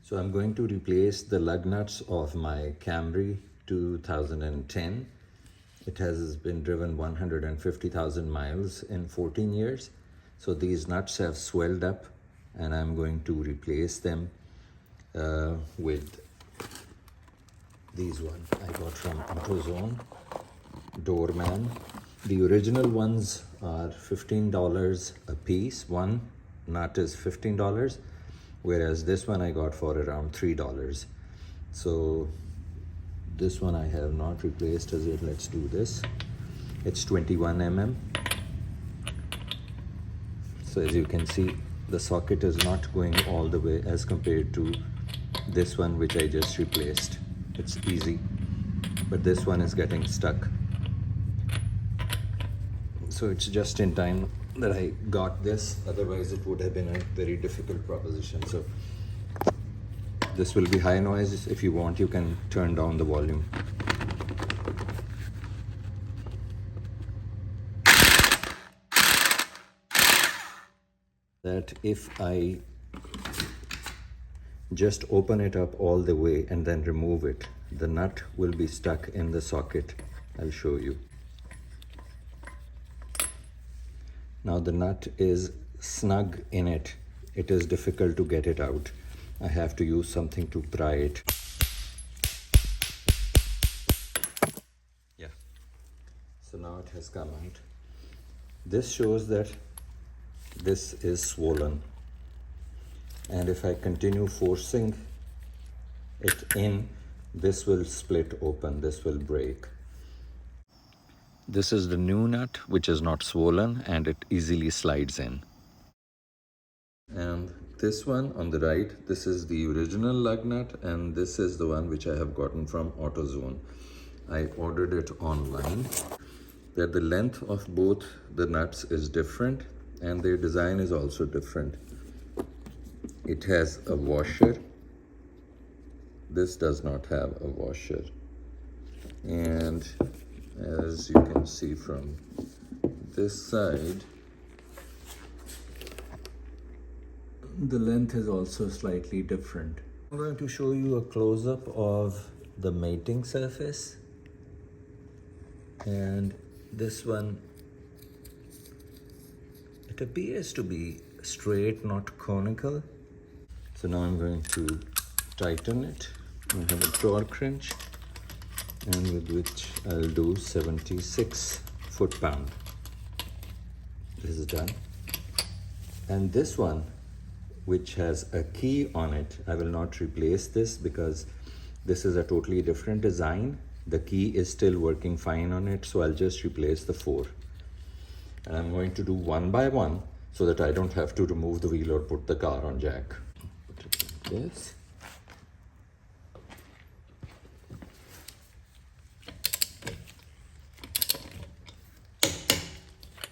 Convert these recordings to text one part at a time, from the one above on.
So I'm going to replace the lug nuts of my Camry 2010. It has been driven 150,000 miles in 14 years. So these nuts have swelled up and I'm going to replace them with these ones I got from AutoZone, Doorman. The original ones are $15 a piece. One nut is $15, whereas this one I got for around $3. So this one I have not replaced as yet. Let's do this. It's 21 mm. So as you can see, the socket is not going all the way as compared to this one which I just replaced. It's easy, but this one is getting stuck. So it's just in time that I got this, otherwise it would have been a very difficult proposition. So this will be high noise. If you want, you can turn down the volume. That if I just open it up all the way and then remove it, the nut will be stuck in the socket. I'll show you. Now the nut is snug in it. It is difficult to get it out. I have to use something to pry it. Yeah. So now it has come out. This shows that this is swollen. And if I continue forcing it in, this will split open, this will break. This is the new nut, which is not swollen and it easily slides in. And this one on the right, this is the original lug nut, and this is the one which I have gotten from AutoZone. I ordered it online. That the length of both the nuts is different and their design is also different. It has a washer. This does not have a washer. And as you can see from this side, the length is also slightly different. I'm going to show you a close-up of the mating surface. And this one, it appears to be straight, not conical. So now I'm going to tighten it. I have a torque wrench, and with which I'll do 76 foot-pound. This is done. And this one, which has a key on it, I will not replace this because this is a totally different design. The key is still working fine on it, so I'll just replace the 4. And I'm going to do one by one so that I don't have to remove the wheel or put the car on jack. Put it like this.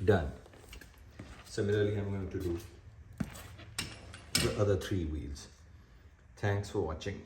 Done. Similarly, I'm going to do the other 3 wheels. Thanks for watching.